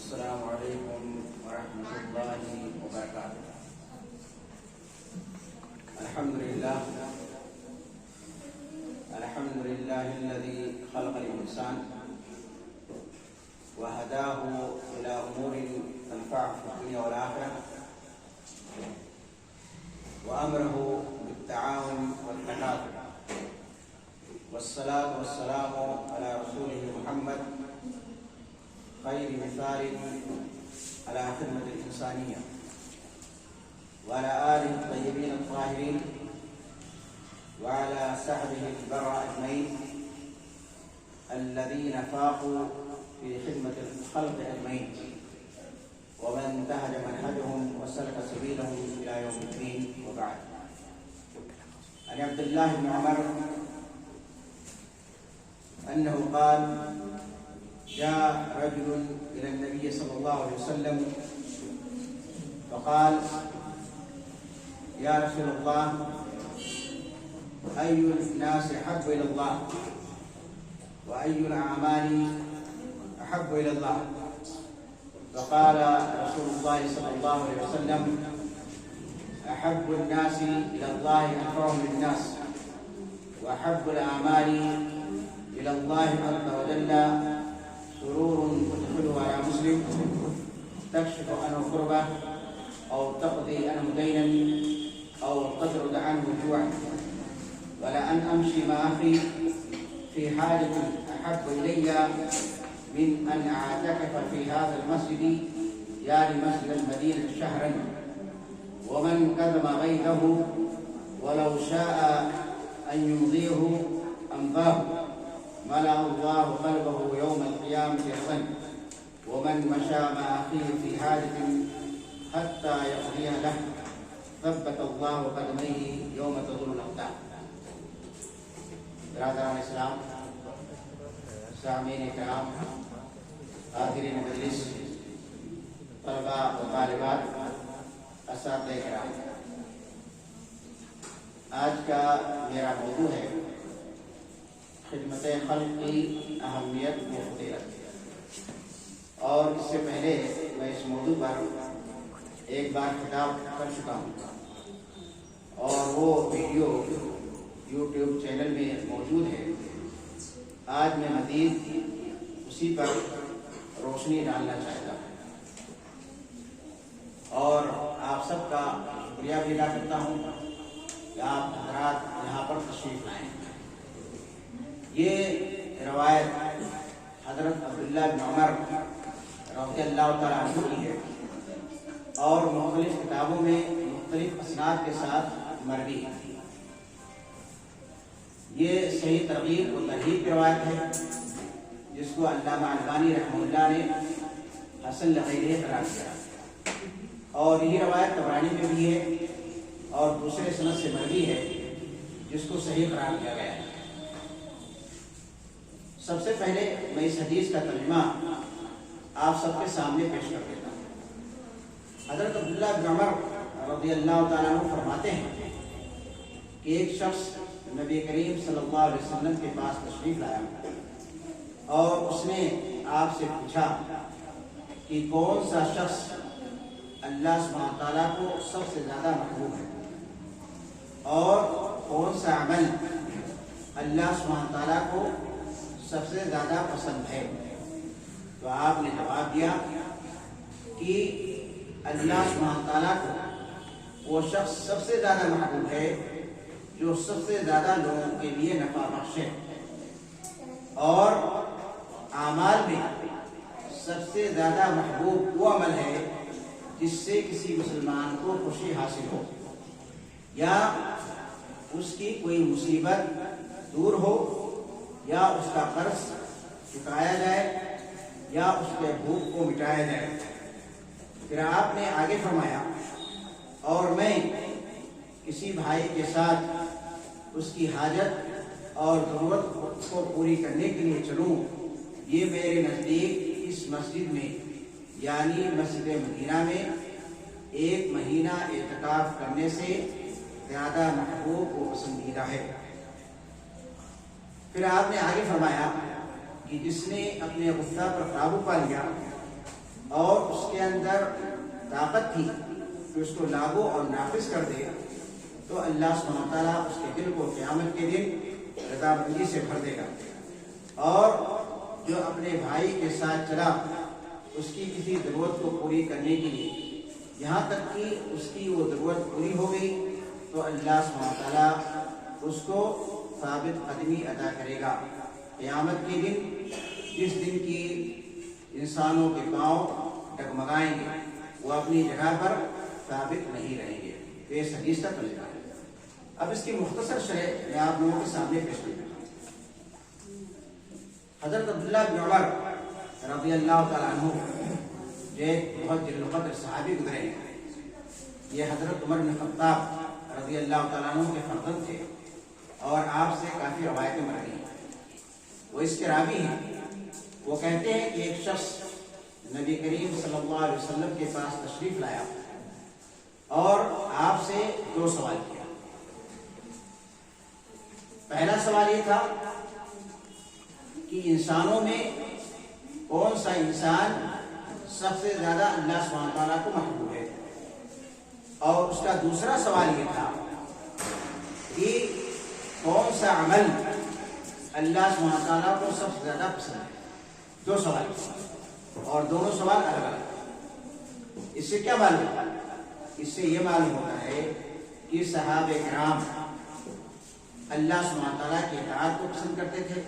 السلام علیکم ورحمۃ اللہ وبرکاتہ۔ الحمد للہ الذی خلق الانسان وہداہ الی امور تنفعہ فی الدنیا والآخرہ وامرہ بالتعاون والتکافل والصلاة والسلام علی رسولہ محمد خیر مثال علی خدمت الانسانیہ وعلى آله الطيبين الطاهرين وعلى صحبه البراء أجمعين الذين فاقوا في خدمة الخلق أجمعين ومن انتهج منهجهم وسلك سبيلهم إلى يوم الدين، وبعد. عن عبد الله بن عمر أنه قال: جاء رجل إلى النبي صلى الله عليه وسلم فقال: يا رسول الله، أي الناس أحب إلى الله وأي الأعمال أحب إلى الله؟ فقال رسول الله صلى الله عليه وسلم: أحب الناس إلى الله أنفعهم للناس، وأحب الأعمال إلى الله عز وجل سرور تدخله على مسلم تكشف عنه كربة أو تقضي عنه دينا أو تطرد عنه جوعا، ولأن أمشي مع أخي في حاجة أحب إلي من أن أعتكف في هذا المسجد، يعني مسجد المدينة شهرا، ومن كتم غيظه ولو شاء أن يمضيه أمضاه، ملأ الله قلبه يوم القيامة يحزن، ومن مشى مع أخيه في حاجة حتى يقضي له ثبت الله قدميه يوم تزول الأقدام۔ برادران اسلام، سامعین کرام، حاضرین مجلس، طلباء و طالبات، اساتذہ کرام، آج کا میرا موضوع ہے خدمت خلق کی اہمیت و فضیلت، اور اس سے پہلے میں اس موضوع پر ایک بار خطاب کر چکا ہوں، اور وہ ویڈیو یوٹیوب چینل میں موجود ہے۔ آج میں مزید اسی پر روشنی ڈالنا چاہتا ہوں، اور آپ سب کا شکریہ بھی ادا کرتا ہوں کہ آپ حضرات یہاں پر تشریف لائیں۔ یہ روایت حضرت عبداللہ بن عمر رضی اللہ تعالیٰ عنہ کی ہے، اور مختلف کتابوں میں مختلف اسناد کے ساتھ مروی ہے۔ یہ صحیح ترغیب و ترہیب کی روایت ہے، جس کو علامہ البانی رحمہ اللہ نے حسن لغیرہ قرار دیا، اور یہ روایت طبرانی میں بھی ہے اور دوسرے سند سے مروی ہے، جس کو صحیح قرار دیا گیا ہے۔ سب سے پہلے میں اس حدیث کا ترجمہ آپ سب کے سامنے پیش کر دیتا ہوں۔ حضرت عبداللہ بن عمر رضی اللہ تعالیٰ عنہ فرماتے ہیں کہ ایک شخص نبی کریم صلی اللہ علیہ وسلم کے پاس تشریف لایا، اور اس نے آپ سے پوچھا کہ کون سا شخص اللہ سبحانہ تعالیٰ کو سب سے زیادہ محبوب ہے، اور کون سا عمل اللہ سبحانہ تعالیٰ کو سب سے زیادہ پسند ہے؟ تو آپ نے جواب دیا کہ اللہ سبحانہ تعالیٰ کو وہ شخص سب سے زیادہ محبوب ہے جو سب سے زیادہ لوگوں کے لیے نفع بخش ہے، اور اعمال میں سب سے زیادہ محبوب وہ عمل ہے جس سے کسی مسلمان کو خوشی حاصل ہو، یا اس کی کوئی مصیبت دور ہو، یا اس کا قرض چکایا جائے، یا اس کے بھوک کو مٹایا جائے۔ پھر آپ نے آگے فرمایا: اور میں کسی بھائی کے ساتھ اس کی حاجت اور ضرورت کو پوری کرنے کے لیے چلوں، یہ میرے نزدیک اس مسجد میں، یعنی مسجد مدینہ میں 1 مہینہ اعتکاف کرنے سے زیادہ محبوب و پسندیدہ ہے۔ پھر آپ نے آگے فرمایا کہ جس نے اپنے غصہ پر قابو پا لیا طاقت تھی کہ اس کو لاگو اور نافذ کر دے تو اللہ سبحانہ تعالیٰ اس کے دل کو قیامت کے دن رضامندی سے بھر دے گا، اور جو اپنے بھائی کے ساتھ چلا اس کی کسی ضرورت کو پوری کرنے کے لیے، یہاں تک کہ اس کی وہ ضرورت پوری ہو گئی تو اللہ سبحانہ تعالیٰ اس کو ثابت قدمی عطا کرے گا قیامت کے دن، جس دن کی انسانوں کے پاؤں ڈگمگائیں گے، وہ اپنی جگہ پر ثابت نہیں رہیں گے۔ یہ اس حدیث کا ترجمہ ہے۔ اب اس کی مختصر شرح میں آپ لوگوں کے سامنے پیش کرتا ہوں۔ حضرت عبداللہ بن عمر رضی اللہ تعالیٰ عنہ جو ایک بہت جلیل القدر صحابی گزرے ہیں، یہ حضرت عمر بن خطاب رضی اللہ تعالیٰ عنہ کے فرزند تھے اور آپ سے کافی روایتیں مروی ہیں۔ وہ اس کے راوی ہیں۔ وہ کہتے ہیں کہ ایک شخص نبی کریم صلی اللہ علیہ وسلم کے پاس تشریف لایا اور آپ سے 2 سوال کیا۔ پہلا سوال یہ تھا کہ انسانوں میں کون سا انسان سب سے زیادہ اللہ سبحانہ تعالیٰ کو محبوب ہے، اور اس کا دوسرا سوال یہ تھا کہ کون سا عمل اللہ سبحانہ تعالیٰ کو سب سے زیادہ پسند ہے۔ 2 سوال، اور دونوں سوال الگ الگ۔ اس سے کیا معلوم ہوتا ہے؟ اس سے یہ معلوم ہوتا ہے کہ صحابہ کرام اللہ سبحانہ تعالیٰ کی اطاعت کو پسند کرتے تھے،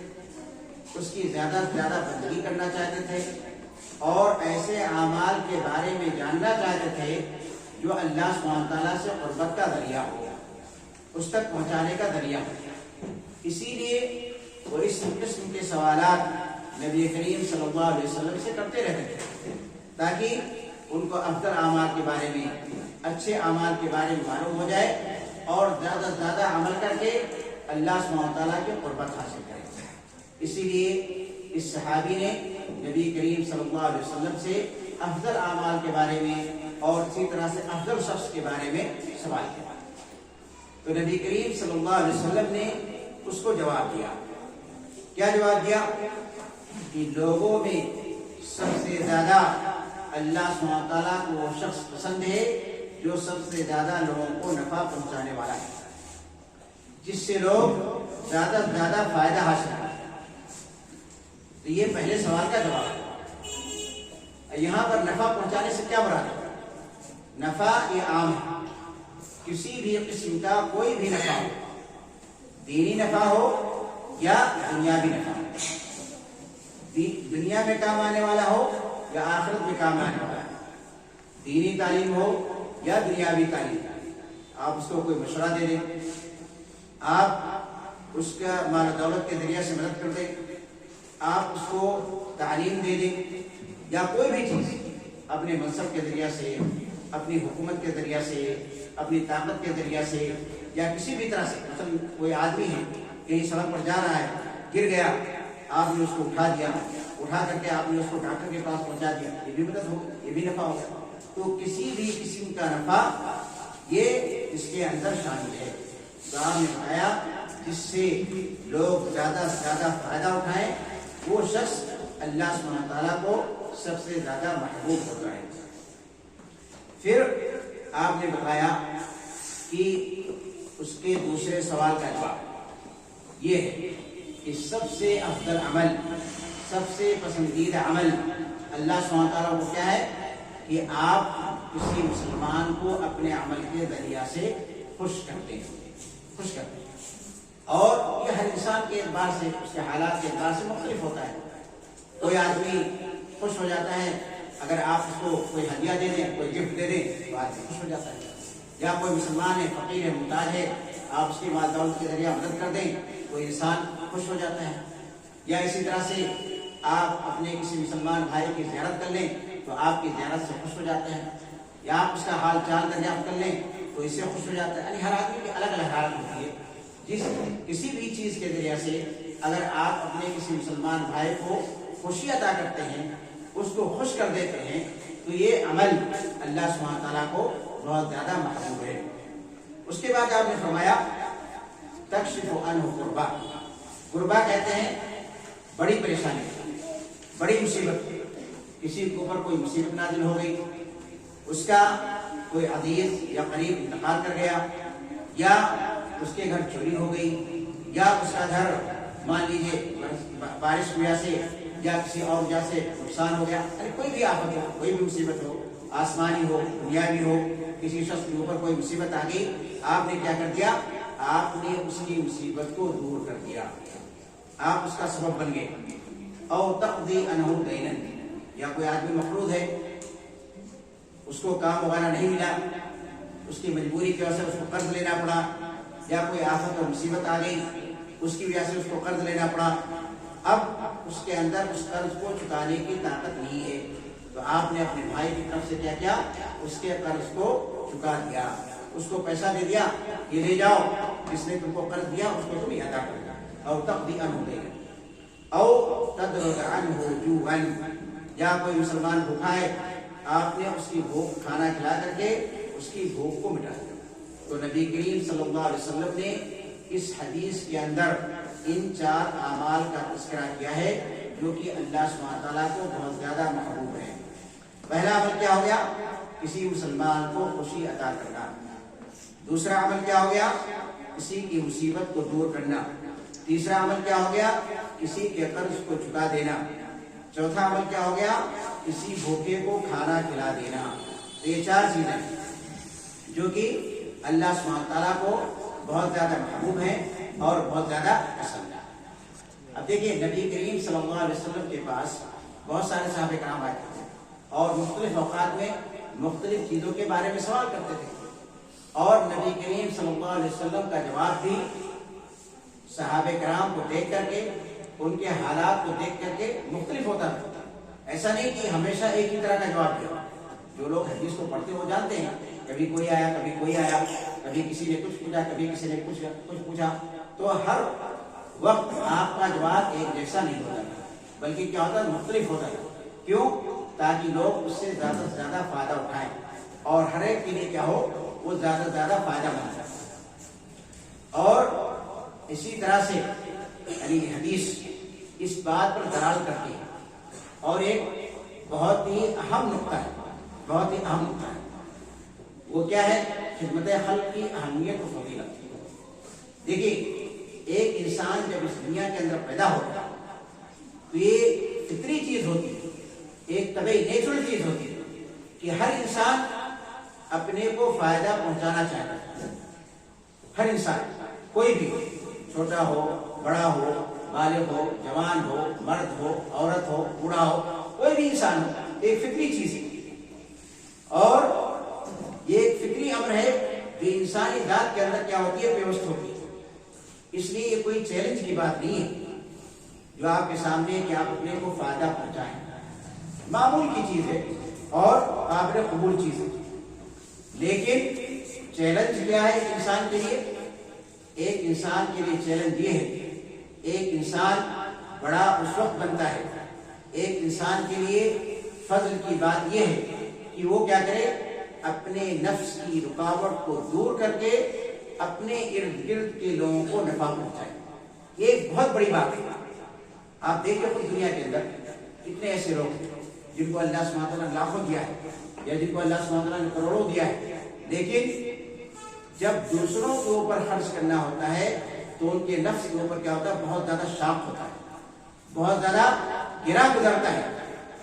اس کی زیادہ سے زیادہ بندگی کرنا چاہتے تھے، اور ایسے اعمال کے بارے میں جاننا چاہتے تھے جو اللہ سبحانہ تعالیٰ سے قربت کا ذریعہ ہو، اس تک پہنچانے کا ذریعہ ہو۔ اسی لیے وہ اس قسم کے سوالات نبی کریم صلی اللہ علیہ وسلم سے کرتے رہتے تھے، تاکہ ان کو افضل اعمال کے بارے میں، اچھے اعمال کے بارے میں معلوم ہو جائے، اور زیادہ سے زیادہ عمل کر کے اللہ سبحانہ تعالیٰ کی قربت حاصل کرے۔ اسی لیے اس صحابی نے نبی کریم صلی اللہ علیہ وسلم سے افضل اعمال کے بارے میں اور اسی طرح سے افضل شخص کے بارے میں سوال کیا، تو نبی کریم صلی اللہ علیہ وسلم نے اس کو جواب دیا۔ کیا جواب دیا؟ کہ لوگوں میں سب سے زیادہ اللہ سبحانہ تعالیٰ کو وہ شخص پسند ہے جو سب سے زیادہ لوگوں کو نفع پہنچانے والا ہے، جس سے لوگ زیادہ سے زیادہ فائدہ حاصل کریں۔ تو یہ پہلے سوال کا جواب ہے۔ یہاں پر نفع پہنچانے سے کیا مراد ہے؟ نفع یہ عام ہے، کسی بھی قسم کا کوئی بھی نفع ہو، دینی نفع ہو یا دنیاوی نفع ہو، دنیا میں کام آنے والا ہو یا آخرت میں کام آنے والا ہے، دینی تعلیم ہو یا دنیاوی تعلیم۔ آپ اس کو کوئی مشورہ دے دیں، آپ اس کا مال و دولت کے ذریعے سے مدد کر دیں، آپ اس کو تعلیم دے دیں، یا کوئی بھی چیز اپنے منصب کے ذریعے سے، اپنی حکومت کے ذریعے سے، اپنی طاقت کے ذریعے سے، یا کسی بھی طرح سے، مثلا کوئی آدمی ہے کہیں سڑک پر جا رہا ہے، گر گیا، آپ نے اس کو اٹھا دیا، اٹھا کر کے آپ نے اس کو ڈاکٹر کے پاس پہنچا دیا، یہ بھی مدد ہو، یہ بھی نفع ہو۔ تو کسی بھی قسم کا نفع یہ اس کے اندر شامل ہے۔ تو آپ نے بتایا جس سے لوگ زیادہ سے زیادہ فائدہ اٹھائیں، وہ شخص اللہ سبحانہ تعالیٰ کو سب سے زیادہ محبوب ہوتا ہے۔ پھر آپ نے بتایا کہ اس کے دوسرے سوال کا جواب یہ ہے کہ سب سے افضل عمل، سب سے پسندیدہ عمل اللہ سبحانہ تعالیٰ کو کیا ہے کہ آپ کسی مسلمان کو اپنے عمل کے ذریعہ سے خوش کرتے ہیں، اور یہ ہر انسان کے اعتبار سے، اس کے حالات کے اعتبار سے مختلف ہوتا ہے۔ کوئی آدمی خوش ہو جاتا ہے اگر آپ اس کو کوئی ہدیہ دے دیں، کوئی گفٹ دے دیں تو آدمی خوش ہو جاتا ہے، یا کوئی مسلمان ہے، فقیر ہے، محتاج ہے، آپ اس کی مال دولت کے ذریعہ مدد کر دیں، کوئی انسان خوش ہو جاتا ہے۔ یا اسی طرح سے آپ اپنے کسی مسلمان بھائی کی زیارت کر لیں تو آپ کی زیارت سے خوش ہو جاتے ہیں، یا آپ اس کا حال چال دریافت کر لیں تو اس سے خوش ہو جاتا ہے۔ یعنی ہر آدمی کی الگ الگ حالت ہوتی ہے۔ جس کسی بھی چیز کے ذریعے سے اگر آپ اپنے کسی مسلمان بھائی کو خوشی عطا کرتے ہیں، اس کو خوش کر دیتے ہیں، تو یہ عمل اللہ سبحانہ تعالیٰ کو بہت زیادہ محبوب ہے۔ اس کے بعد آپ نے فرمایا تکشف عنہ کربا، کربا کہتے ہیں بڑی پریشانی، بڑی مصیبت، کسی کے اوپر کوئی مصیبت نازل ہو گئی، اس کا کوئی عزیز یا قریب انتقال کر گیا، یا اس کے گھر چوری ہو گئی، یا اس کا گھر مان لیجیے بارش کی وجہ سے یا کسی اور وجہ سے نقصان ہو گیا، کوئی بھی آفت ہو، کوئی بھی مصیبت ہو، آسمانی ہو دنیاوی ہو، کسی شخص کے اوپر کوئی مصیبت آ گئی، آپ نے کیا کر دیا؟ آپ نے اس کی مصیبت کو دور کر دیا، آپ اس کا سبب بن گئے۔ او تقضی عنہ دینا، یا کوئی آدمی مقروض ہے، اس کو کام وغیرہ نہیں ملا، اس کی مجبوری کی وجہ سے اس کو قرض لینا پڑا، یا کوئی آفت اور مصیبت آ گئی اس کی وجہ سے اس کو قرض لینا پڑا، اب اس کے اندر اس قرض کو چکانے کی طاقت نہیں ہے، تو آپ نے اپنے بھائی کی طرف سے کیا کیا؟ اس کے قرض کو چکا دیا، اس کو پیسہ دے دیا، یہ لے جاؤ، جس نے تم کو قرض دیا اس کو تم ادا کر دو، اور تقضی عنہ دینا۔ او تدرج عنہ جوعا، یا کوئی مسلمان بھوکا ہے، آپ نے اس کی بھوک کھانا کھلا کر کے اس کی بھوک کو مٹا دیا۔ تو نبی کریم صلی اللہ علیہ وسلم نے اس حدیث کے اندر ان 4 اعمال کا تذکرہ کیا ہے جو کہ اللہ سبحانہ تعالیٰ کو بہت زیادہ محبوب ہے۔ پہلا عمل کیا ہو گیا؟ کسی مسلمان کو خوشی عطا کرنا۔ دوسرا عمل کیا ہو گیا؟ کسی کی مصیبت کو دور کرنا۔ تیسرا عمل کیا ہو گیا؟ کسی کے قرض کو چکا دینا۔ چوتھا عمل کیا ہو گیا؟ کسی بھوکے کو کھانا کھلا دینا۔ تو یہ 4 چیزیں جو کہ اللہ سبحانہ تعالیٰ کو بہت زیادہ محبوب ہیں اور بہت زیادہ پسند ہے۔ اب دیکھیے نبی کریم صلی اللہ علیہ وسلم کے پاس بہت سارے صحابہ کرام آئے تھے اور مختلف اوقات میں مختلف چیزوں کے بارے میں سوال کرتے تھے، اور نبی کریم صلی اللہ علیہ وسلم کا جواب بھی صحابہ کرام کو دیکھ کر کے، ان کے حالات کو دیکھ کر کے مختلف ہوتا تھا۔ ایسا نہیں کہ ہمیشہ ایک ہی طرح کا جواب دیا۔ جو لوگ حدیث کو پڑھتے وہ جانتے ہیں، کبھی کوئی آیا، کبھی کوئی آیا، کبھی کسی نے کچھ پوچھا، کبھی کسی نے کچھ پوچھا، تو ہر وقت آپ کا جواب ایک جیسا نہیں ہوتا تھا، بلکہ کیا ہوتا ہے؟ مختلف ہوتا ہے۔ کیوں؟ تاکہ لوگ اس سے زیادہ سے زیادہ فائدہ اٹھائیں اور ہر ایک کے لیے کیا ہو؟ وہ زیادہ سے زیادہ فائدہ مند ہے۔ اور اسی طرح سے یعنی حدیث اس بات پر دلالت کرتی ہے، اور ایک بہت ہی اہم نقطہ ہے، بہت ہی اہم نقطہ ہے، وہ کیا ہے؟ خدمت خلق کی اہمیت و فضیلت۔ دیکھیے ایک انسان جب اس دنیا کے اندر پیدا ہوتا ہے تو یہ فطری چیز ہوتی ہے، ایک طبعی نیچرل چیز ہوتی ہے کہ ہر انسان اپنے کو فائدہ پہنچانا چاہتا ہے۔ ہر انسان، کوئی بھی، چھوٹا ہو بڑا ہو، بالغ ہو جوان ہو، مرد ہو عورت ہو، بوڑھا ہو، کوئی بھی انسان ہو، ایک فطری چیز ہے، اور یہ ایک فطری امر ہے جو انسانی ذات کے اندر کیا ہوتی ہے؟ پیوست ہوتی ہے۔ اس لیے یہ کوئی چیلنج کی بات نہیں ہے جو آپ کے سامنے کہ آپ اپنے کو فائدہ پہنچائیں، معمول کی چیز ہے اور قابل قبول چیز ہے۔ لیکن چیلنج کیا ہے ایک انسان کے لیے؟ ایک انسان کے لیے چیلنج یہ ہے، ایک انسان بڑا اس وقت بنتا ہے، ایک انسان کے لیے فضل کی بات یہ ہے کہ وہ کیا کرے؟ اپنے نفس کی رکاوٹ کو دور کر کے اپنے ارد گرد کے لوگوں کو نفع پہنچائے۔ یہ ایک بہت بڑی بات ہے۔ آپ دیکھیں خود دنیا کے اندر کتنے ایسے لوگ جن کو اللہ سبحانہ وتعالیٰ نے لاکھوں دیا ہے، یا جن کو اللہ سبحانہ وتعالیٰ نے کروڑوں دیا ہے، لیکن جب دوسروں کے اوپر خرچ کرنا ہوتا ہے تو ان کے نفس کے اوپر کیا ہوتا ہے؟ بہت زیادہ شاق ہوتا ہے، بہت زیادہ گرا گزرتا ہے۔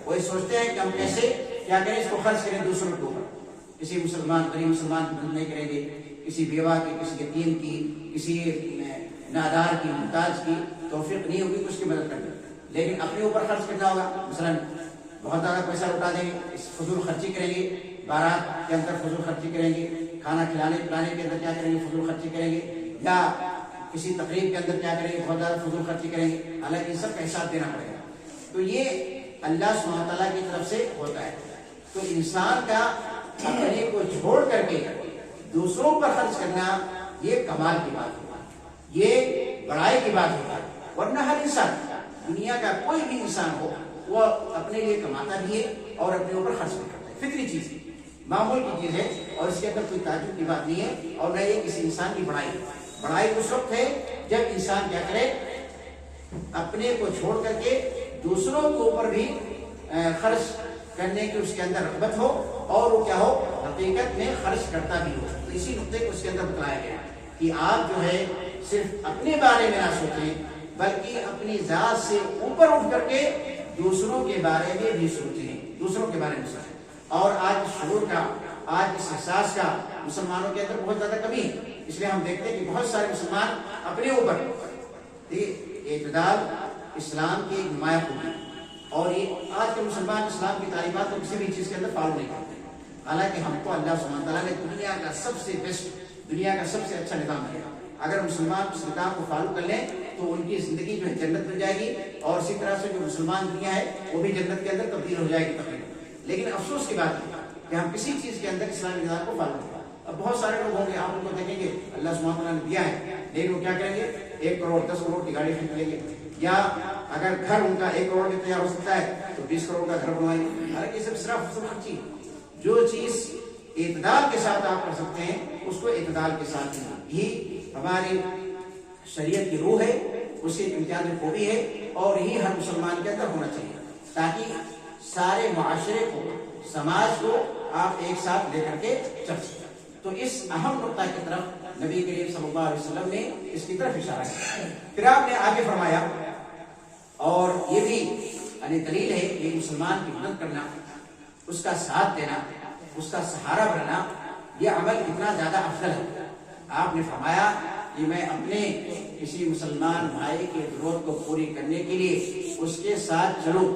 وہ سوچتے ہیں کہ ہم کیسے کیا کریں، اس کو خرچ کریں دوسروں کے اوپر۔ کسی مسلمان، غریب مسلمان کی مدد نہیں کریں گے، کسی بیوہ کی، کسی یتیم کی، کسی نادار کی، محتاج کی توفیق نہیں ہوگی تو اس کی مدد کریں، لیکن اپنے اوپر خرچ کرنا ہوگا۔ مثلا بہت زیادہ پیسہ اٹھا دیں گے، اس فضول خرچی کریں گے، بارات کے اندر فضول خرچی کریں گے، کھانا کھلانے پلانے کے اندر کیا کریں گے؟ فضول خرچی کریں گے، یا کسی تقریب کے اندر کیا کریں گے؟ بہت زیادہ فضول خرچی کریں گے، حالانکہ ان سب کا حساب دینا پڑے گا۔ تو یہ اللہ سبحانہ تعالیٰ کی طرف سے ہوتا ہے۔ تو انسان کا اپنے کو چھوڑ کر کے دوسروں پر خرچ کرنا یہ کمال کی بات ہوتا ہے، یہ بڑائی کی بات ہوتا ہے۔ ورنہ ہر انسان، دنیا کا کوئی بھی انسان ہو، وہ اپنے لیے کماتا بھی ہے اور اپنے اوپر خرچ بھی کرتا ہے، فطری چیز ہے، معمول کی چیز ہے، اور اس کے اندر کوئی تعجب کی بات نہیں ہے، اور نہ یہ کسی انسان کی بڑائی ہے۔ بڑائی اس وقت ہے جب انسان کیا کرے؟ اپنے کو چھوڑ کر کے دوسروں کے اوپر بھی خرچ کرنے کی اس کے اندر رغبت ہو اور وہ کیا ہو حقیقت میں خرچ کرتا بھی ہو. تو اسی نقطے کو اس کے اندر بتلایا گیا کہ آپ جو ہے صرف اپنے بارے میں نہ سوچیں بلکہ اپنی ذات سے اوپر اٹھ کر کے دوسروں کے بارے میں بھی سوچیں، دوسروں کے بارے میں سوچیں. اور آج اس شعور کا، آج اس احساس کا مسلمانوں کے اندر بہت زیادہ کمی ہے. اس لیے ہم دیکھتے ہیں کہ بہت سارے مسلمان اپنے اوپر اعتدال اسلام کی ایک نمایاں خوبی، اور یہ آج کے مسلمان اسلام کی تعلیمات کو کسی بھی چیز کے اندر فالو نہیں کرتے. حالانکہ ہم کو اللہ سبحانہ تعالیٰ نے دنیا کا سب سے بیسٹ، دنیا کا سب سے اچھا نظام دیا. اگر مسلمان اس نظام کو فالو کر لیں تو ان کی زندگی جو ہے جنت بن جائے گی، اور اسی طرح سے جو مسلمان دنیا ہے وہ بھی جنت کے اندر تبدیل ہو جائے گی تقریباً. لیکن افسوس کی بات ہے کہ ہم کسی چیز کے اندر اسلامی نظام کو فالو کریں. اب بہت سارے لوگ ہوں گے، آپ ان کو دیکھیں گے اللہ سبحانہ تعالیٰ نے دیا ہے، لیکن وہ کیا کریں گے 1 کروڑ 10 کروڑ کی گاڑی خرید لیں گے، یا اگر گھر ان کا 1 کروڑ میں تیار ہو سکتا ہے تو 20 کروڑ کا گھر بنوائیں گے. حالانکہ یہ سب صرف خرچی. جو چیز اعتدال کے ساتھ آپ کر سکتے ہیں اس کو اعتدال کے ساتھ ہی ہماری شریعت کی روح ہے، اس کی امتیاز خوبی ہے، اور یہی ہر مسلمان کے اندر ہونا چاہیے تاکہ سارے معاشرے کو، سماج کو آپ ایک ساتھ لے کر کے چل سکیں. تو اس اہم نقطہ کی طرف نبی کریم صلی اللہ علیہ وسلم نے اس کی طرف اشارہ کیا. پھر آپ نے آگے فرمایا، اور یہ بھی یعنی دلیل ہے کہ مسلمان کی مدد کرنا، اس کا ساتھ دینا، اس کا سہارا بننا، یہ عمل کتنا زیادہ افضل ہے. آپ نے فرمایا کہ میں اپنے کسی مسلمان بھائی کی ضرورت کو پوری کرنے کے لیے اس کے ساتھ چلوں،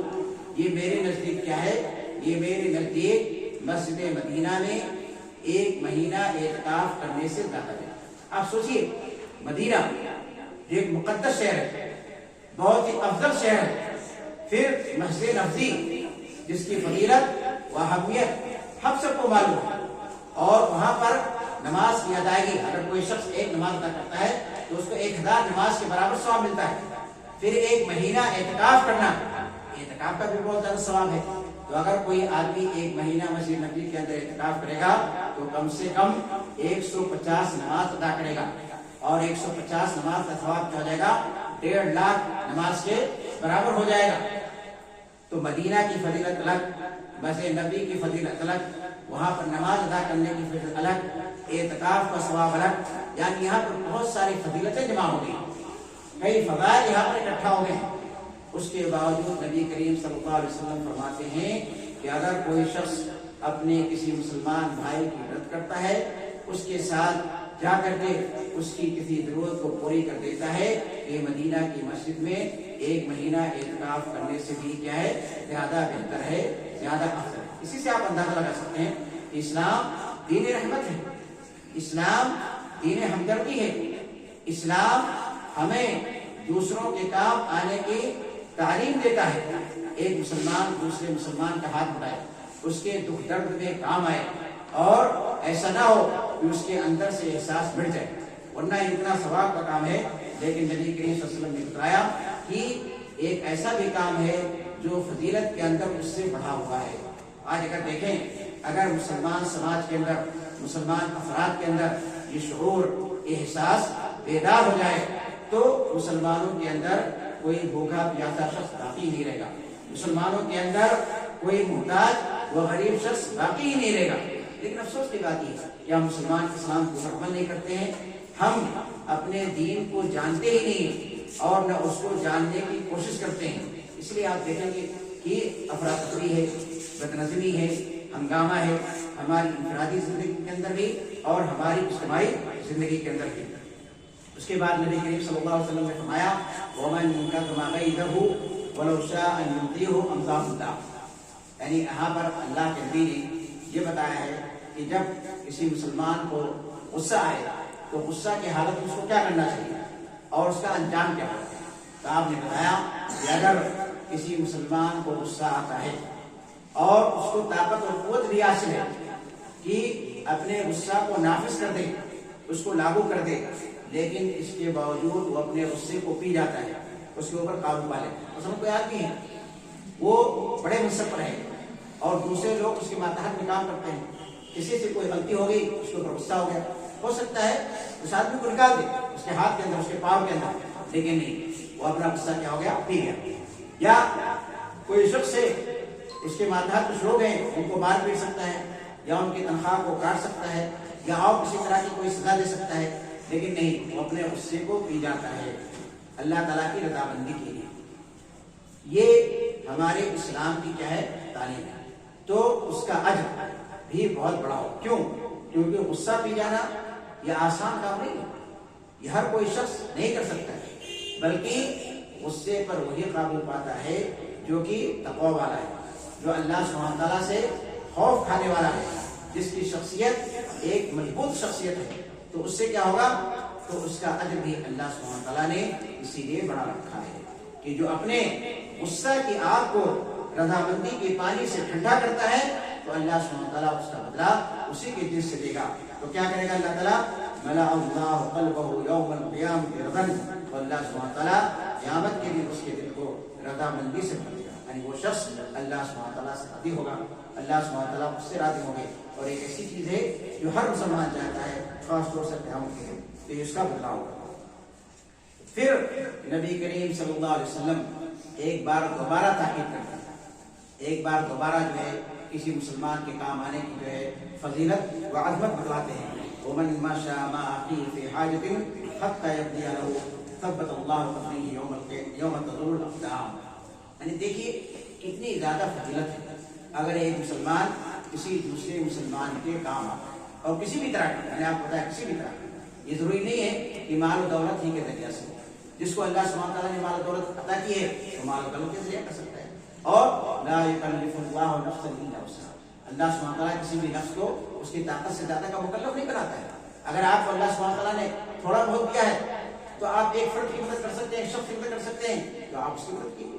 یہ میرے نزدیک کیا ہے؟ یہ میرے نزدیک مسجد مدینہ میں 1 مہینہ اعتکاف کرنے سے زیادہ ہے. آپ سوچئے، مدینہ ایک مقدس شہر ہے، بہت ہی افضل شہر ہے. پھر مسجد نبوی جس کی فضیلت و اہمیت ہم سب کو معلوم ہے، اور وہاں پر نماز کی ادائیگی، اگر کوئی شخص 1 نماز ادا کرتا ہے تو اس کو 1000 نماز کے برابر ثواب ملتا ہے. پھر 1 مہینہ اعتکاف کرنا، اعتکاف کا بھی بہت زیادہ ثواب ہے. تو اگر کوئی آدمی 1 مہینہ مسجد نبوی کے اندر اعتکاف کرے گا تو کم سے کم 150 نماز ادا کرے گا، اور 150 نماز کا ثواب کیا ہو جائے گا 1.5 لاکھ نماز کے برابر ہو جائے گا. تو مدینہ کی فضیلت الگ، مسجد نبوی کی فضیلت الگ، وہاں پر نماز ادا کرنے کی فضیلت الگ، اعتکاف کا ثواب الگ. یعنی یہاں پر بہت ساری فضیلتیں جمع ہو گئی، کئی فضائل یہاں پر اکٹھا ہو گئے. اس کے باوجود نبی کریم صلی اللہ علیہ وسلم فرماتے ہیں کہ اگر کوئی شخص اپنے کسی مسلمان بھائی کی مدد کرتا ہے، اس کے ساتھ جا کر کے اس کی کسی ضرورت کو پوری کر دیتا ہے، یہ مدینہ کی مسجد میں 1 مہینہ اعتکاف کرنے سے بھی کیا ہے زیادہ بہتر ہے، زیادہ افضل ہے. اسی سے آپ اندازہ لگا سکتے ہیں کہ اسلام دین رحمت ہے، اسلام دین ہمدردی ہے، اسلام ہمیں دوسروں کے کام آنے کی تعلیم دیتا ہے. ایک مسلمان دوسرے مسلمان کا ہاتھ بڑھائے، اس کے دکھ درد میں کام آئے، اور ایسا نہ ہو کہ اس کے اندر سے احساس مٹ جائے، ورنہ اتنا ثواب کا کام ہے. لیکن نبی کریم صلی اللہ علیہ وسلم نے بتایا کہ ایک ایسا بھی کام ہے جو فضیلت کے اندر اس سے بڑھا ہوا ہے. آج اگر دیکھیں، اگر مسلمان سماج کے اندر، مسلمان افراد کے اندر یہ شعور، احساس بیدار ہو جائے تو مسلمانوں کے اندر کوئی بھوکا پیاسا شخص باقی نہیں رہے گا، مسلمانوں کے اندر کوئی محتاج و غریب شخص باقی ہی نہیں رہے گا. لیکن افسوس کی بات یہ ہے کہ ہم مسلمان اسلام کو مکمل نہیں کرتے ہیں، ہم اپنے دین کو جانتے ہی نہیں اور نہ اس کو جاننے کی کوشش کرتے ہیں. اس لیے آپ دیکھیں گے کہ افراتفری ہے، بدنظمی ہے، ہنگامہ ہے، ہماری انفرادی زندگی کے اندر بھی اور ہماری اجتماعی زندگی کے اندر بھی. اس کے بعد نبی کریم صلی اللہ علیہ وسلم نے فرمایا وَمَنْ يُنْكَثْ مَا غَيْرَهُ وَلَوْ شَاءَ أَنْ يُمْطِيهُ أَمْطَارَ اللَّهِ. یعنی یہاں پر اللہ کے نبی نے یہ بتایا ہے کہ جب کسی مسلمان کو غصہ آئے تو غصہ کی حالت میں اس کو کیا کرنا چاہیے اور اس کا انجام کیا ہے. تو آپ نے بتایا کہ اگر کسی مسلمان کو غصہ آتا ہے اور اس کو طاقت اور قوت بھی حاصل ہے کہ اپنے غصہ کو نافذ کر دے، اس کو لاگو کر دے، لیکن اس کے باوجود وہ اپنے غصے کو پی جاتا ہے، اس کے اوپر قابو پا لیتا ہے. مثلا کوئی آدمی ہے، وہ بڑے منصب پر ہے اور دوسرے لوگ اس کے ماتحت میں کام کرتے ہیں، کسی سے کوئی غلطی ہو گئی، اس کے اوپر غصہ ہو گیا، ہو سکتا ہے اس آدمی کو نکال دے اس کے ہاتھ کے اندر، اس کے پاؤں کے اندر، لیکن نہیں، وہ اپنا غصہ کیا ہو گیا، پی گیا. یا کوئی شخص ہے اس کے ماتحت کچھ لوگ ہیں ان کو مار پیٹ سکتا ہے یا ان کی تنخواہ کو کاٹ سکتا ہے یا اور کسی طرح کی کوئی سزا دے سکتا ہے، لیکن نہیں، وہ اپنے غصے کو پی جاتا ہے اللہ تعالیٰ کی رضامندی کے لیے۔ یہ ہمارے اسلام کی کیا ہے؟ تعلیم ہے۔ تو اس کا اجر بھی بہت بڑا ہو۔ کیوں؟ کیونکہ غصہ پی جانا یہ آسان کام نہیں ہے، یہ ہر کوئی شخص نہیں کر سکتا ہے، بلکہ غصے پر وہی قابو پاتا ہے جو کہ تقوی والا ہے، جو اللہ سبحانہ تعالیٰ سے خوف کھانے والا ہے، جس کی شخصیت ایک مضبوط شخصیت ہے۔ تو اس سے کیا ہوگا؟ تو اس کا اجر بھی اللہ سبحانہ تعالیٰ نے اسی لیے بڑا رکھا ہے کہ جو اپنے غصہ کی آگ کو رضامندی کے پانی سے ٹھنڈا کرتا ہے تو اللہ سبحانہ تعالیٰ اس کا بدلہ اسی کے دل سے دے گا۔ تو کیا کرے گا اللہ تعالیٰ؟ ملا اللہ قلبہ یوم القیامۃ رضا، تو اللہ سبحانہ تعالیٰ قیامت کے دن اس کے دل کو رضامندی سے بھر دے گا، یعنی وہ شخص اللہ سبحانہ تعالیٰ سے راضی ہوگا، اللہ سبحانہ تعالیٰ اس سے راضی ہوں گے۔ اور ایک ایسی چیز ہے جو ہر مسلمان چاہتا ہے، خاص طور سے قیامت کے دن، تو یہ اس کا بدلہ ہوگا۔ پھر نبی کریم صلی اللہ علیہ وسلم ایک بار دوبارہ تاکید کرتے ہیں، ایک بار دوبارہ جو ہے کسی مسلمان کے کام آنے کی جو ہے فضیلت و عظمت بتلاتے ہیں۔ ومن مشى مع اخيه في حاجة حتى يقضي له ثبت الله قدمه يوم تزول الاقدام۔ یعنی دیکھیے کتنی زیادہ فضیلت ہے اگر ایک مسلمان کسی دوسرے مسلمان کے کام آتا ہے، اور کسی بھی طرح کا، میں نے آپ کو بتایا کسی بھی طرح کا، یہ ضروری نہیں ہے کہ مال و دولت ہی کے ذریعے سے، جس کو اللہ سبحانہ تعالیٰ نے مال و دولت عطا کی ہے تو مال و دولت کے ذریعے کر سکتا ہے۔ اور لا یکلف اللہ نفسا الا وسعها، اللہ سبحانہ تعالیٰ کسی بھی نفس کو اس کی طاقت سے زیادہ کا مکلف نہیں بناتا ہے۔ اگر آپ کو اللہ سبحانہ تعالیٰ نے تھوڑا بہت دیا ہے تو آپ ایک فرد کی مدد کر سکتے ہیں، ایک شخص کی مدد کر سکتے ہیں، تو آپ اس کی مدد کیجیے۔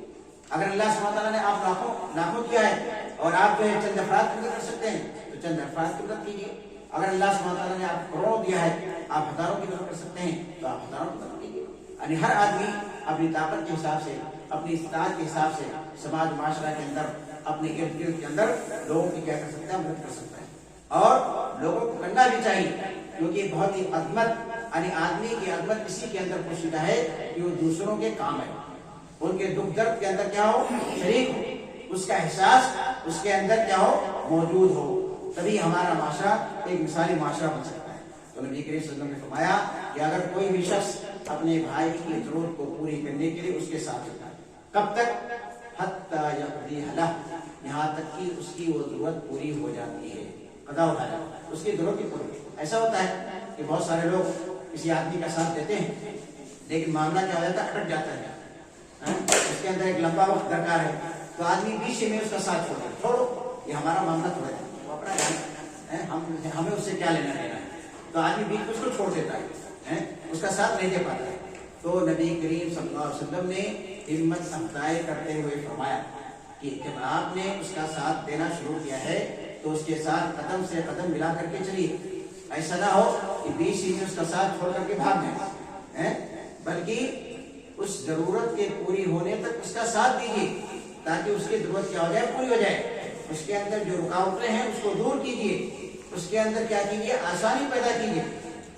اگر اللہ سبحانہ تعالیٰ نے آپ لاکھوں کیا ہے اور آپ جو ہے چند افراد کی مدد کر سکتے ہیں تو چند افراد کی مدد کیجیے۔ اگر اللہ سبحانہ تعالیٰ نے آپ کو کروڑوں دیا ہے، آپ ہزاروں کی مدد کر سکتے ہیں تو آپ ہزاروں کی مدد کیجیے۔ یعنی ہر آدمی اپنی طاقت کے حساب سے، اپنی استطاعت کے حساب سے سماج معاشرہ کے اندر، اپنے ارد گرد کے اندر لوگوں کی کیا کر سکتا ہے؟ مدد کر سکتا ہے، اور لوگوں کو کرنا بھی چاہیے، کیونکہ بہت ہی عظمت، یعنی آدمی کی عظمت اسی کے اندر پوشیدہ ہے کہ وہ دوسروں کے کام ہے، ان کے دکھ درد کے اندر کیا ہو؟ شریک ہو، اس کا احساس اس کے اندر کیا ہو؟ موجود ہو، تبھی ہمارا معاشرہ ایک مثالی معاشرہ بن سکتا ہے۔ تو نبی کریم صلی اللہ علیہ وسلم نے فرمایا کہ اگر کوئی بھی شخص اپنے بھائی کی ضرورت کو پوری کرنے کے لیے اس کے ساتھ ہوتا ہے، کب تک؟ حتی یقضی لہ، یہاں تک کہ اس کی وہ ضرورت پوری ہو جاتی ہے، قضا ہو جائے اس کی ضرورت کی پوری۔ ایسا ہوتا ہے کہ بہت سارے لوگ کسی آدمی کا ساتھ دیتے ہیں لیکن معاملہ کیا ہو جاتا ہے؟ اٹک جاتا ہے، اس کے اندر ایک لمبا وقت درکار ہے، تو آدمی بیچ میں اس کا ساتھ چھوڑ دے، چھوڑو یہ ہمارا معاملہ تھوڑا ہے، وہ اپنا ہے، ہمیں اس سے کیا لینا دینا ہے، تو آدمی بیچ میں اس کو چھوڑ دیتا ہے، اس کا ساتھ نہیں دے پاتا ہے۔ تو نبی کریم صلی اللہ علیہ وسلم نے ہمت افزائی کرتے ہوئے فرمایا کہ جب آپ نے اس کا ساتھ دینا شروع کیا ہے تو اس کے ساتھ قدم سے قدم ملا کر کے چلیے، ایسا نہ ہو کہ بیچ ہی میں اس کا ساتھ چھوڑ کر کے بھاگ جائیں، بلکہ اس ضرورت کے پوری ہونے تک اس کا ساتھ دیجیے تاکہ اس کی ضرورت کیا ہو جائے؟ پوری ہو جائے۔ اس کے اندر جو رکاوٹیں ہیں اس کو دور کیجیے، اس کے اندر کیا کیجیے؟ آسانی پیدا کیجیے۔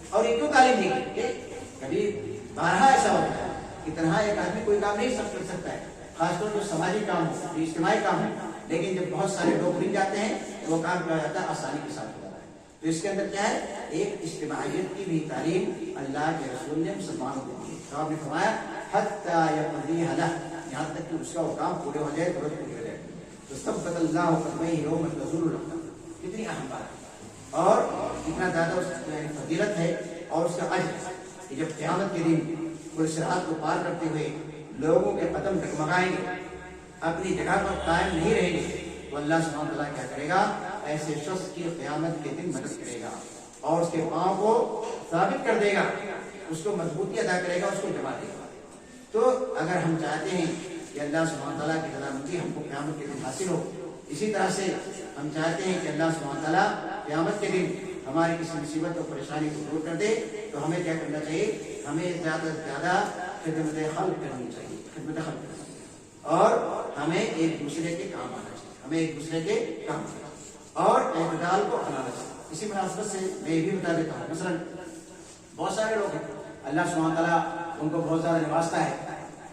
اور یہ کیوں تعلیم دی گئی؟ کبھی بارہا ایسا ہوتا ہے کہ تنہا ایک آدمی کوئی کام نہیں کر سکتا ہے، خاص طور پر سماجی کام ہو، جو اجتماعی کام ہے، لیکن جب بہت سارے لوگ مل جاتے ہیں تو وہ کام کیا جاتا ہے؟ آسانی کے ساتھ ہو جاتا ہے۔ تو اس کے اندر کیا ہے؟ ایک اجتماعیت کی بھی تعلیم اللہ کے رسول نے مسلمانوں کو دی۔ تو آپ نے فرمایا حتی یقضی لہ، یہاں تک کہ اس کا وہ کام پورے ہو جائے، ضرورت پوری ہو جائے۔ تو ثبت اللہ قدمہ یوم تزول الاقدام، کتنی اہم بات ہے اور کتنا زیادہ اس کی فضیلت ہے اور اس کا اجر کہ جب قیامت کے دن وہ صراط کو پار کرتے ہوئے لوگوں کے قدم ڈگمگائیں گے، اپنی جگہ پر قائم نہیں رہیں گے، تو اللہ سبحانہ تعالیٰ کیا کرے گا؟ ایسے شخص کی قیامت کے دن مدد کرے گا اور اس کے پاؤں کو ثابت کر دے گا، اس کو مضبوطی ادا کرے گا، اس کو جما دے گا۔ تو اگر ہم چاہتے ہیں کہ اللہ سبحانہ تعالیٰ کی رضامندی ہم کو قیامت کے دن حاصل ہو، اسی طرح سے ہم چاہتے ہیں کہ اللہ سبحانہ تعالیٰ قیامت کے دن ہماری کسی مصیبت اور پریشانی کو دور کر دے، تو ہمیں کیا کرنا چاہیے؟ ہمیں زیادہ سے زیادہ خدمت خلق کرنی چاہیے، خدمت خلق کرنی چاہیے، اور ہمیں ایک دوسرے کے کام آنا چاہیے، ہمیں ایک دوسرے کے کام آنا چاہیے اور اعتدال کو اپنانا چاہیے۔ اسی مناسبت سے میں یہ بھی بتا دیتا ہوں، مثلا بہت سارے لوگ ہیں اللہ سبحانہ تعالیٰ ان کو بہت زیادہ نوازتا ہے،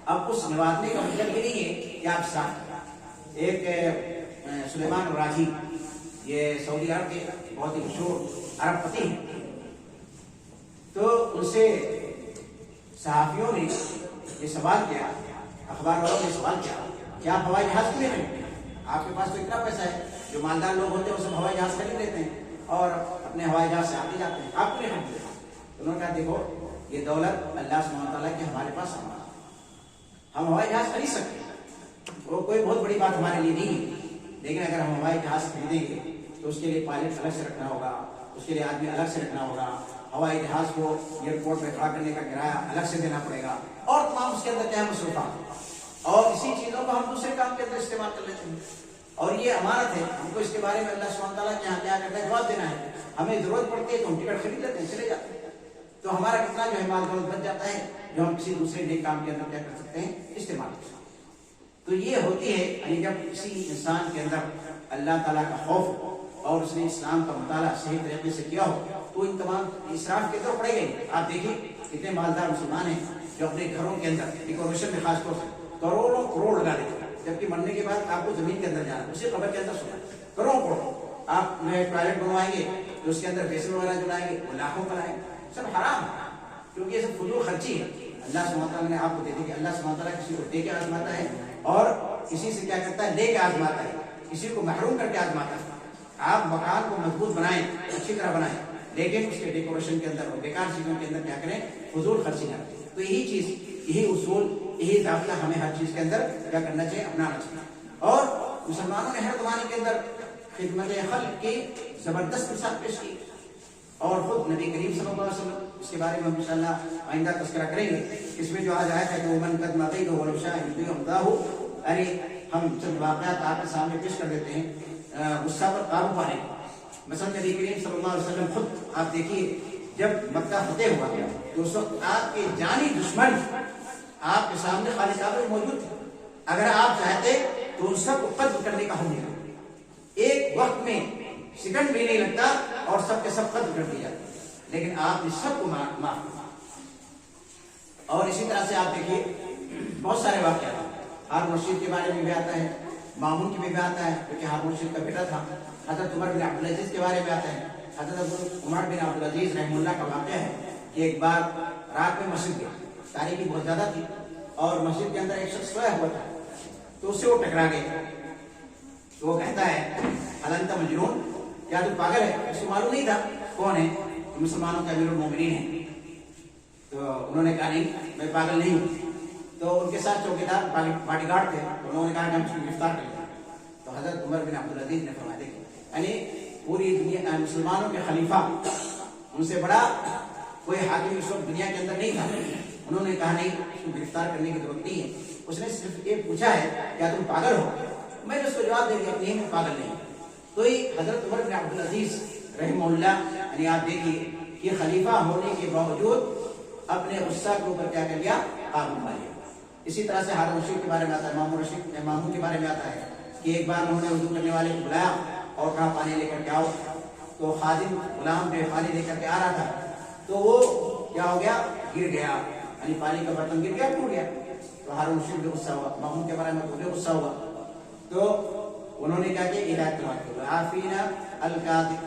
اب اس نوازنے کا مطلب یہ نہیں ہے کہ آپ ساتھ ایک سلیمان راجی، یہ سعودی عرب کے بہت ہی مشہور عرب پتی ہیں، تو ان سے صحافیوں نے یہ سوال کیا، اخبار والوں نے سوال کیا کہ آپ ہوائی جہاز کیوں نہیں خریدتے؟ آپ کے پاس تو اتنا پیسہ ہے، جو مالدار لوگ ہوتے ہیں وہ سب ہوائی جہاز خرید لیتے ہیں اور اپنے ہوائی جہاز سے آتے جاتے ہیں، آپ کیوں نہیں خریدتے؟ انہوں نے کہا دیکھو یہ دولت اللہ سبحانہ وتعالیٰ کی ہمارے پاس ہم ہوائی جہاز خرید سکتے ہیں، وہ کوئی بہت بڑی بات ہمارے لیے نہیں ہے، لیکن اگر ہم ہوائی جہاز خریدیں گے تو اس کے لیے پائلٹ الگ سے رکھنا ہوگا، اس کے لیے آدمی الگ سے رکھنا ہوگا، ہوائی جہاز کو ایئرپورٹ میں کھڑا کرنے کا کرایہ الگ سے دینا پڑے گا، اور تمام اس کے اندر کیا مصروفات، اور اسی چیزوں کو ہم دوسرے کام کے اندر استعمال کر لیتے ہیں، اور یہ امانت ہے، ہم کو اس کے بارے میں اللہ سبحانہ تعالیٰ کے یہاں کیا کرتا ہے جواب دینا ہے، ہمیں ضرورت پڑتی ہے تو ہم ٹکٹ خرید لیتے ہیں، چلے جاتے ہیں، تو ہمارا کتنا جو ہے مال دولت بچ جاتا ہے جو ہم کسی دوسرے نیک کام کے اندر کیا کر سکتے ہیں، استعمال کر سکتے ہیں۔ تو یہ ہوتی ہے یعنی جب کسی انسان کے اندر اللہ تعالیٰ کا خوف ہو اور اس نے اسلام کا مطالعہ صحیح طریقے سے کیا ہو تو ان تمام اسراف کے طور پڑے گئے۔ آپ دیکھیے کتنے مالدار مسلمان ہیں جو اپنے گھروں کے اندر ڈیکوریشن میں خاص طور سے کروڑوں کروڑ لگا دیتے ہیں، جبکہ مرنے کے بعد آپ کو زمین کے اندر جانا ہے، اسی قبر کے اندر سونا ہے، کروڑوں کروڑ آپ جو ہے ٹوائلٹ بنوائیں گے تو اس کے اندر بیسن وغیرہ جلائیں گے، وہ لاکھوں کا لائیں گے، سب حرام ہے کیونکہ یہ سب فضول خرچی ہے۔ اللہ سبحانہ تعالیٰ نے آپ کو دے دی کہ اللہ سبحانہ تعالیٰ کسی کو دے کے آزماتا ہے اور کسی سے کیا کرتا ہے، لے کے آزماتا ہے، کسی کو محروم کر کے آزماتا ہے۔ آپ مکان کو مضبوط بنائیں، اچھی طرح بنائیں، لیکن اس کے ڈیکوریشن کے اندر اور بیکار چیزوں کے اندر کیا کریں، فضول خرچی نہ کریں۔ تو یہی چیز، یہی اصول، یہی ضابطہ ہمیں ہر چیز کے اندر کیا کرنا چاہیے، اپنانا چاہیے۔ اور مسلمانوں نے ہر زمانے کے اندر خدمت خلق کی زبردست مثال پیش کی، اور خود نبی کریم صلی اللہ علیہ وسلم، اس کے بارے میں ہم انشاءاللہ آئندہ تذکرہ کریں گے۔ اس میں جو آج آیا ہے کہ ومن قد مضیت ولو شاء یمضاه، یعنی ہم چند واقعات آپ کے سامنے پیش کر دیتے ہیں غصہ پر قابو پانے۔ مثلا نبی کریم صلی اللہ علیہ وسلم خود آپ دیکھیے جب مکہ فتح ہوا تو اس وقت آپ کے جانی دشمن آپ کے سامنے خالی کعبہ موجود تھے، اگر آپ چاہتے تو ان سب کو قتل کرنے کا حکم دیا، ایک وقت میں سیکنڈ بھی نہیں لگتا اور سب کے سب قتل کر دیا، لیکن آپ نے سب کو معاف کیا۔ اور اسی طرح سے آپ دیکھیے بہت سارے واقعات، ہارون رشید کے بارے میں بھی آتا ہے، مامون کے بھی آتا ہے کیونکہ ہارون رشید کا بیٹا تھا، حضرت عمر بن عبدالعزیز کے بارے میں آتا ہے، حضرت عمر بن عبدالعزیز رحمہ اللہ کا واقعہ ہے کہ ایک بار رات میں مسجد گیا، تاریخی بہت زیادہ تھی اور مسجد کے اندر ایک شخص سویا ہوا تھا، تو اس سے وہ ٹکرا گیا، تو وہ کہتا ہے ہل انت مجنون، کیا تو پاگل ہے؟ اس کو معلوم نہیں تھا کون ہے، مسلمانوں کے امیر المومنین ہیں، تو انہوں نے کہا نہیں میں پاگل نہیں ہوں، تو ان کے ساتھ چوکیدار باڈی گارڈ تھے، انہوں نے کہا کہ ہم اس کو گرفتار کر لیں، تو حضرت عمر بن عبدالعزیز نے فرمایا دیکھیں یعنی پوری دنیا مسلمانوں کے خلیفہ، ان سے بڑا کوئی حاکم اس وقت دنیا کے اندر نہیں تھا، انہوں نے کہا نہیں اس کو گرفتار کرنے کی ضرورت نہیں ہے، اس نے صرف یہ پوچھا ہے کیا تم پاگل ہو؟ میں نے اس کو جواب دے دیا نہیں میں پاگل نہیں۔ تو یہ حضرت عمر بن عبدالعزیز رحمہ اللہ یعنی آپ دیکھیے کہ خلیفہ ہونے کے باوجود اپنے غصہ کے اوپر کیا کر لیا، قابو پا لیا۔ اسی طرح سے ہارون رشید کے بارے میں آتا ہے، مامون کے بارے میں آتا ہے کہ ایک بار انہوں نے وضو کرنے والے کو بلایا اور کہا پانی لے کر کے آؤ، تو خادم غلام جو پانی لے کر کے آ رہا تھا تو وہ کیا ہو گیا، گر گیا، یعنی پانی کا برتن گر گیا، ٹوٹ گیا، تو ہارون رشید بھی غصہ ہوا، مامون کے بارے میں تو بھی غصہ ہوا، تو انہوں نے کہا کہ ہدایت کرو عافین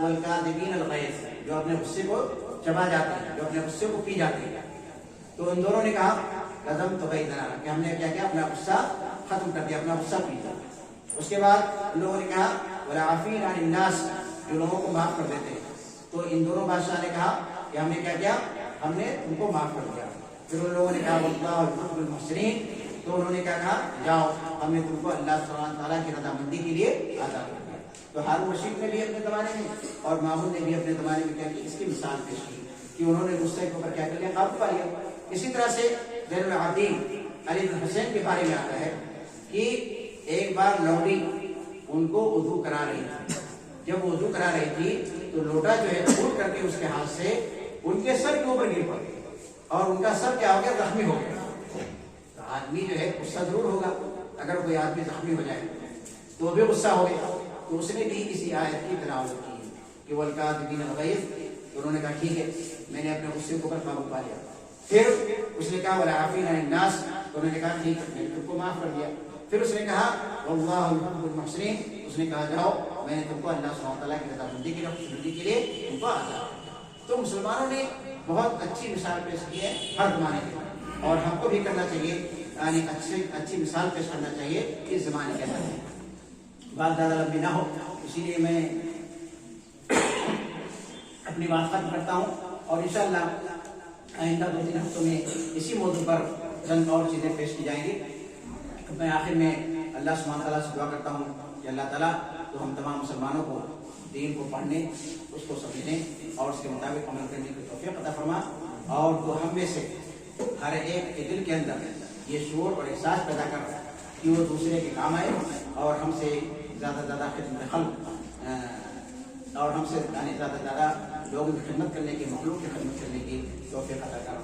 والکاظمین الغیظ، جو اپنے غصے کو چبا جاتے ہیں، جو اپنے غصے کو پی جاتے ہیں، تو ان دونوں نے کہا قدم تو بیدنا، کہ ہم نے کیا کیا، اپنا غصہ ختم کر دیا، اپنا غصہ پی دیا۔ اس کے بعد ان لوگوں نے کہا والعافین عن الناس، جو لوگوں کو معاف کر دیتے ہیں، تو ان دونوں بادشاہ نے کہا کہ ہم نے کیا کیا، ہم نے تم کو معاف کر دیا۔ پھر ان لوگوں نے کہا واللہ يحب المحسنین، تو انہوں نے کیا کہا جاؤ ہم نے تم کو اللہ سبحانہ تعالیٰ کی رضامندی کے لیے آزاد کر دیا۔ تو ہارون رشید نے بھی اپنے زمانے میں اور مامون نے بھی اپنے زمانے میں کیا کی، اس کی مثال پیش کی کہ انہوں نے غصے کے اوپر کیا کر لیا، قابو پا لیا۔ اسی طرح سے زین العابدین علی بن حسین کے بارے میں آتا ہے کہ ایک بار لوڈی ان کو وضو کرا رہی تھی، جب وضو کرا رہی تھی تو لوٹا جو ہے ٹوٹ کر کے اس کے ہاتھ سے ان کے سر کے اوپر گر پڑ گئی اور ان کا سر کیا ہو گیا، زخمی ہو گیا۔ آدمی جو ہے غصہ ضرور ہوگا، اگر کوئی آدمی زخمی ہو جائے تو وہ بھی غصہ ہو گیا، تو اس نے بھی اسی آیت کی تلاوت کی کہ والکاظمین الغیظ، تو انہوں نے کہا ٹھیک ہے میں نے اپنے غصے کے اوپر قابو پا لیا۔ پھر اس نے کہا والعافین عن الناس، تو انہوں نے کہا ٹھیک ہے میں نے تم کو معاف کر دیا۔ پھر اس نے کہا واللہ یحب المحسنین، اس نے کہا جاؤ میں نے تم کو اللہ سبحانہ تعالیٰ کی رضامندی کے لیے، خوشنودی کے لیے تم کو آزاد کیا۔ تو مسلمانوں نے بہت اچھی مثال پیش کی ہے ہر زمانے کے، اور ہم کو بھی کرنا چاہیے، یعنی اچھی مثال پیش کرنا چاہیے اس زمانے کے اندر۔ بات زیادہ لمبی نہ ہو اسی لیے میں اپنی بات ختم کرتا ہوں، اور انشاءاللہ آئندہ 2-3 ہفتوں میں اسی موضوع پر چند اور چیزیں پیش کی جائیں گی۔ میں آخر میں اللہ سبحانہ تعالیٰ سے دعا کرتا ہوں کہ اللہ تعالیٰ تو ہم تمام مسلمانوں کو دین کو پڑھنے، اس کو سمجھنے اور اس کے مطابق عمل کرنے کی توفیق عطا فرما، اور تو ہم میں سے ہر ایک کے دل کے اندر یہ شعور اور احساس پیدا کر کہ وہ دوسرے کے کام آئے، اور ہم سے زیادہ سے زیادہ خدمت خلق، اور ہم سے زیادہ سے زیادہ لوگوں کی خدمت کرنے کی، مخلوق کی خدمت کرنے کی توفیق عطا کر۔